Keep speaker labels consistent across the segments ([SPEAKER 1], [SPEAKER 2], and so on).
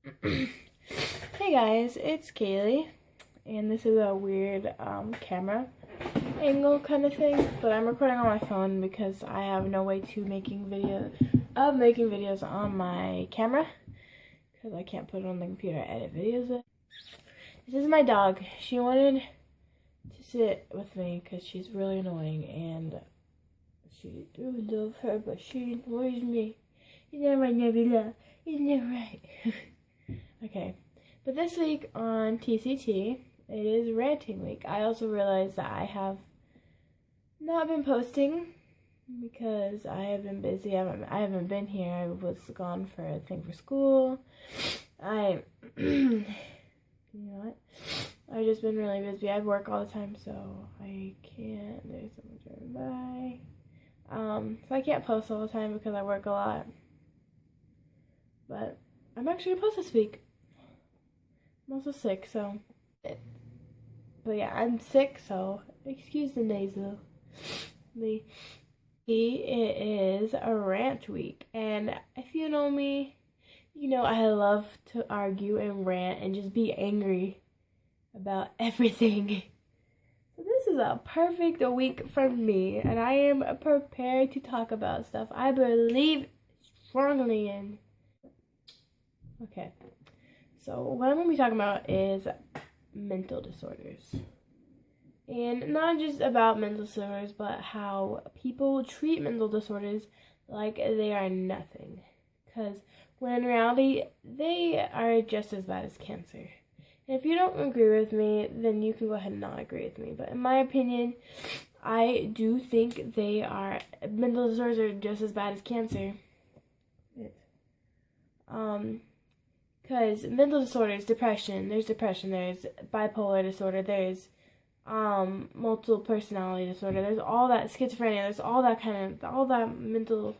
[SPEAKER 1] Hey guys, it's Kaeli, and this is a weird camera angle kind of thing, but I'm recording on my phone because I have no way to making videos on my camera because I can't put it on the computer and edit videos with. This is my dog. She wanted to sit with me because she's really annoying, and she do love her, but she annoys me. You never right, Nebula. You never right. Okay, but this week on TCT, it is ranting week. I also realized that I have not been posting because I have been busy. I haven't been here. I was gone for a thing for school. You know what? I've just been really busy. I work all the time, so I can't. There's someone driving by. So I can't post all the time because I work a lot. But I'm actually gonna post this week. I'm also sick, so. But yeah, I'm sick, so excuse the nasal. It is a rant week, and if you know me, you know I love to argue and rant and just be angry about everything. So this is a perfect week for me, and I am prepared to talk about stuff I believe strongly in. Okay, so what I'm going to be talking about is mental disorders. And not just about mental disorders, but how people treat mental disorders like they are nothing. Because when in reality, they are just as bad as cancer. And if you don't agree with me, then you can go ahead and not agree with me. But in my opinion, I do think mental disorders are just as bad as cancer. Because mental disorders, there's depression, there's bipolar disorder, there's multiple personality disorder, there's all that schizophrenia, there's all that mental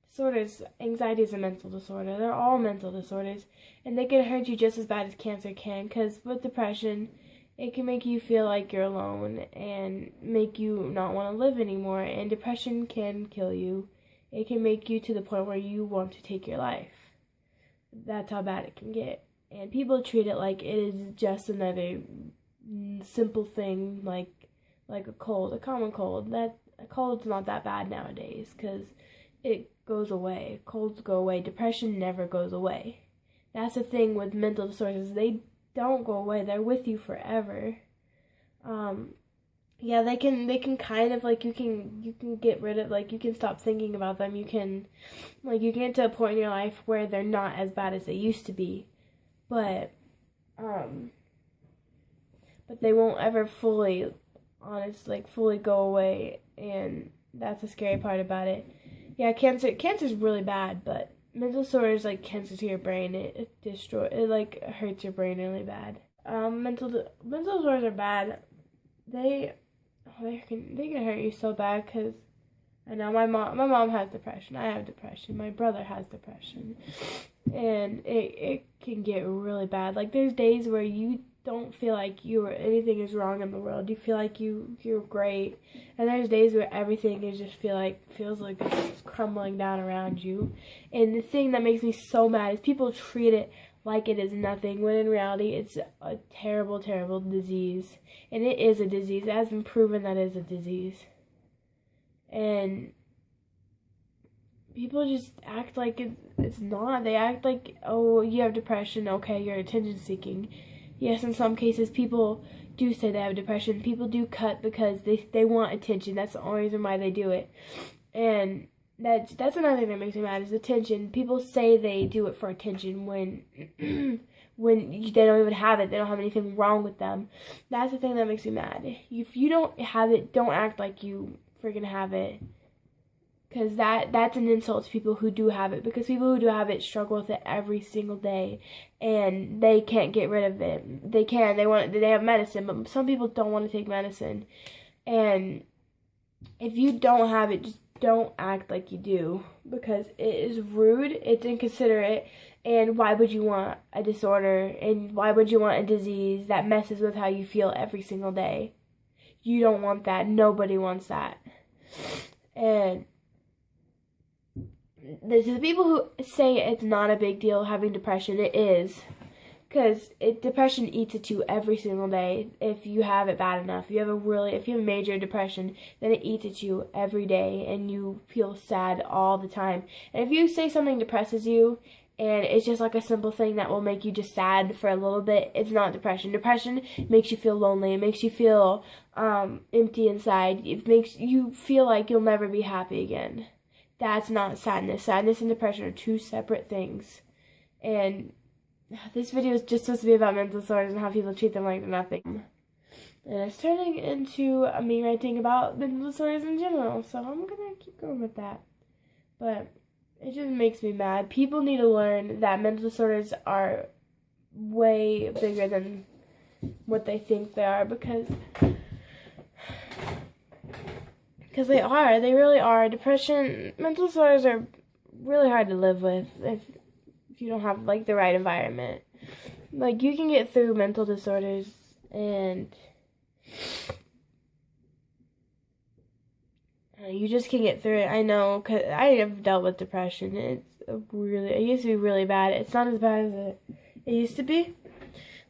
[SPEAKER 1] disorders. Anxiety is a mental disorder. They're all mental disorders, and they can hurt you just as bad as cancer can, because with depression, it can make you feel like you're alone and make you not want to live anymore, and depression can kill you. It can make you to the point where you want to take your life. That's how bad it can get. And people treat it like it is just another simple thing, like a cold, a common cold. A cold's not that bad nowadays because it goes away. Colds go away. Depression never goes away. That's the thing with mental disorders. They don't go away. They're with you forever. Yeah, they can kind of, like, you can get rid of, like, you can stop thinking about them. You can get to a point in your life where they're not as bad as they used to be, but they won't ever fully go away, and that's the scary part about it. Yeah, cancer's really bad, but mental disorders, like cancer to your brain, it hurts your brain really bad. Mental disorders are bad. They can hurt you so bad, because I know my mom has depression, I have depression, my brother has depression, and it can get really bad. Like, there's days where you don't feel like anything is wrong in the world. You feel like you're great, and there's days where everything is just feels like it's crumbling down around you. And the thing that makes me so mad is people treat it like it is nothing, when in reality it's a terrible, terrible disease. And it is a disease. It has been proven that it is a disease. And people just act like it's not. They act like, oh, you have depression, okay, you're attention seeking. Yes, in some cases people do say they have depression. People do cut because they want attention. That's the only reason why they do it. And that's another thing that makes me mad, is attention. People say they do it for attention when they don't even have it. They don't have anything wrong with them. That's the thing that makes me mad. If you don't have it, don't act like you freaking have it. Because that's an insult to people who do have it. Because people who do have it struggle with it every single day, and they can't get rid of it. They can. They have medicine, but some people don't want to take medicine. And if you don't have it, just don't act like you do, because it is rude, it's inconsiderate, and why would you want a disorder, and why would you want a disease that messes with how you feel every single day? You don't want that. Nobody wants that. And the people who say it's not a big deal having depression, it is. Because depression eats at you every single day. If you have it bad enough, if you have major depression, then it eats at you every day, and you feel sad all the time. And if you say something depresses you, and it's just like a simple thing that will make you just sad for a little bit, it's not depression. Depression makes you feel lonely. It makes you feel empty inside. It makes you feel like you'll never be happy again. That's not sadness. Sadness and depression are two separate things. And this video is just supposed to be about mental disorders and how people treat them like they're nothing. And it's turning into me ranting about mental disorders in general, so I'm gonna keep going with that. But it just makes me mad. People need to learn that mental disorders are way bigger than what they think they are, because they are. They really are. Depression, mental disorders are really hard to live with if you don't have, like, the right environment. Like, you can get through mental disorders, and you just can get through it. I know, because I have dealt with depression. It used to be really bad. It's not as bad as it used to be.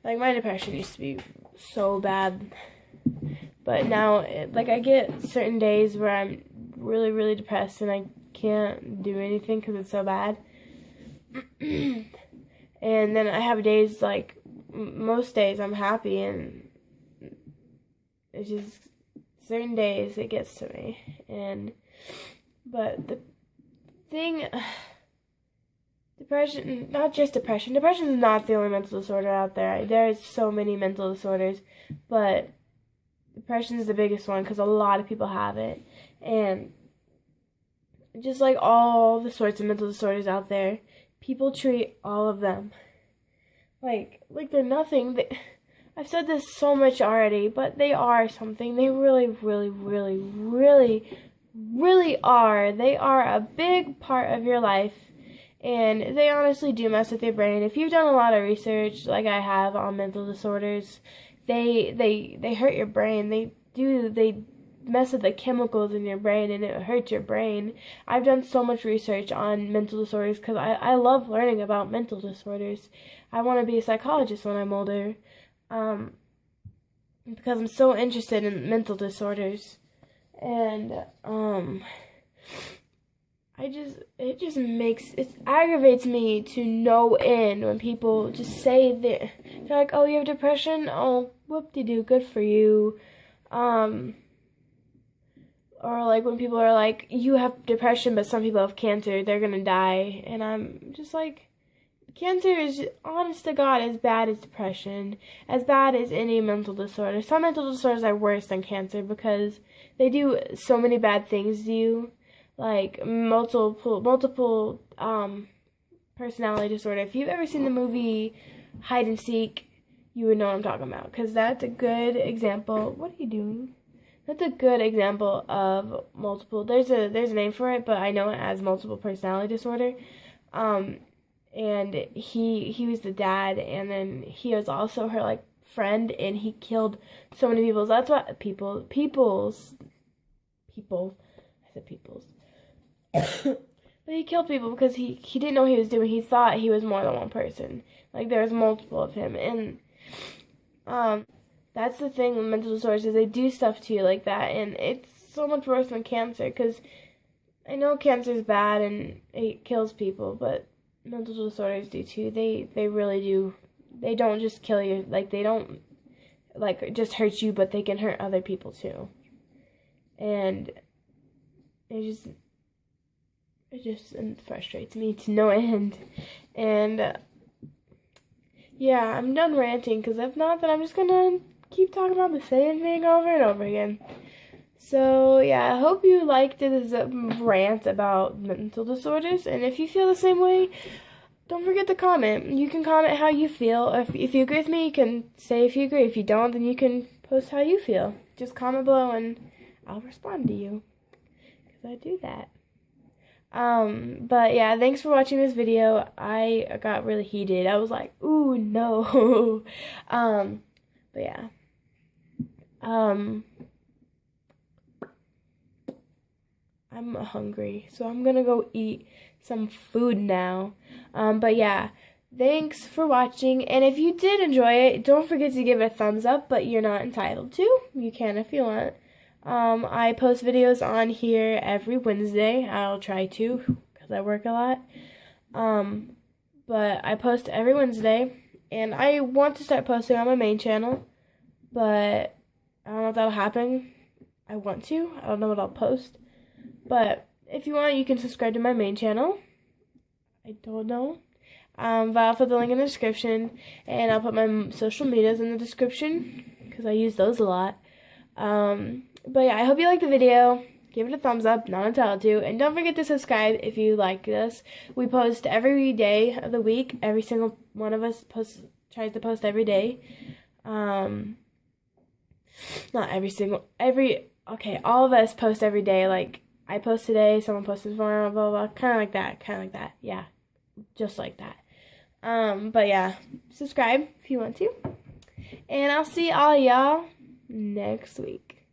[SPEAKER 1] Like, my depression used to be so bad. But now, I get certain days where I'm really, really depressed, and I can't do anything because it's so bad. And then I have days, like, most days I'm happy, and it's just certain days it gets to me. But the thing, depression, not just depression. Depression is not the only mental disorder out there. There's so many mental disorders, but depression is the biggest one because a lot of people have it. And just like all the sorts of mental disorders out there, people treat all of them like they're nothing. I've said this so much already, but they are something. They really, really, really, really, really are. They are a big part of your life, and they honestly do mess with your brain. If you've done a lot of research, like I have, on mental disorders, they hurt your brain. They mess with the chemicals in your brain, and it hurts your brain. I've done so much research on mental disorders because I love learning about mental disorders. I want to be a psychologist when I'm older, because I'm so interested in mental disorders. And it aggravates me to no end when people just say they're like, oh, you have depression? Oh, whoop-de-doo, good for you. Or like when people are like, you have depression, but some people have cancer, they're gonna die. And I'm just like, cancer is, honest to God, as bad as depression, as bad as any mental disorder. Some mental disorders are worse than cancer because they do so many bad things to you, like multiple personality disorder. If you've ever seen the movie Hide and Seek, you would know what I'm talking about, because that's a good example. What are you doing? That's a good example of multiple. There's a name for it, but I know it as multiple personality disorder. And he was the dad, and then he was also her, like, friend, and he killed so many people. That's what I said peoples. But he killed people because he didn't know what he was doing. He thought he was more than one person. Like, there was multiple of him. And that's the thing with mental disorders, is they do stuff to you like that. And it's so much worse than cancer, because I know cancer is bad and it kills people, but mental disorders do too. They really do. They don't just kill you. Like, they don't, like, just hurt you, but they can hurt other people too. And it just frustrates me to no end. And yeah, I'm done ranting, because if not, then I'm just gonna keep talking about the same thing over and over again. So yeah, I hope you liked this rant about mental disorders, and if you feel the same way, don't forget to comment. You can comment how you feel. If you agree with me, you can say if you agree. If you don't, then you can post how you feel. Just comment below and I'll respond to you, because I do that. But yeah, thanks for watching this video. I got really heated. I was like, ooh, no. But yeah. I'm hungry, so I'm gonna go eat some food now. But yeah, thanks for watching. And if you did enjoy it, don't forget to give it a thumbs up, but you're not entitled to. You can if you want. I post videos on here every Wednesday. I'll try to, because I work a lot. But I post every Wednesday. And I want to start posting on my main channel, but I don't know if that'll happen. I want to. I don't know what I'll post. But if you want, you can subscribe to my main channel. I don't know. But I'll put the link in the description, and I'll put my social medias in the description, because I use those a lot. But yeah, I hope you liked the video. Give it a thumbs up, not entitled to. And don't forget to subscribe if you like this. We post every day of the week. Every single one of us tries to post every day. Not every single, all of us post every day. Like, I post today, someone posts tomorrow, blah, blah, blah. Kind of like that. Yeah, just like that. But yeah, subscribe if you want to. And I'll see all y'all next week.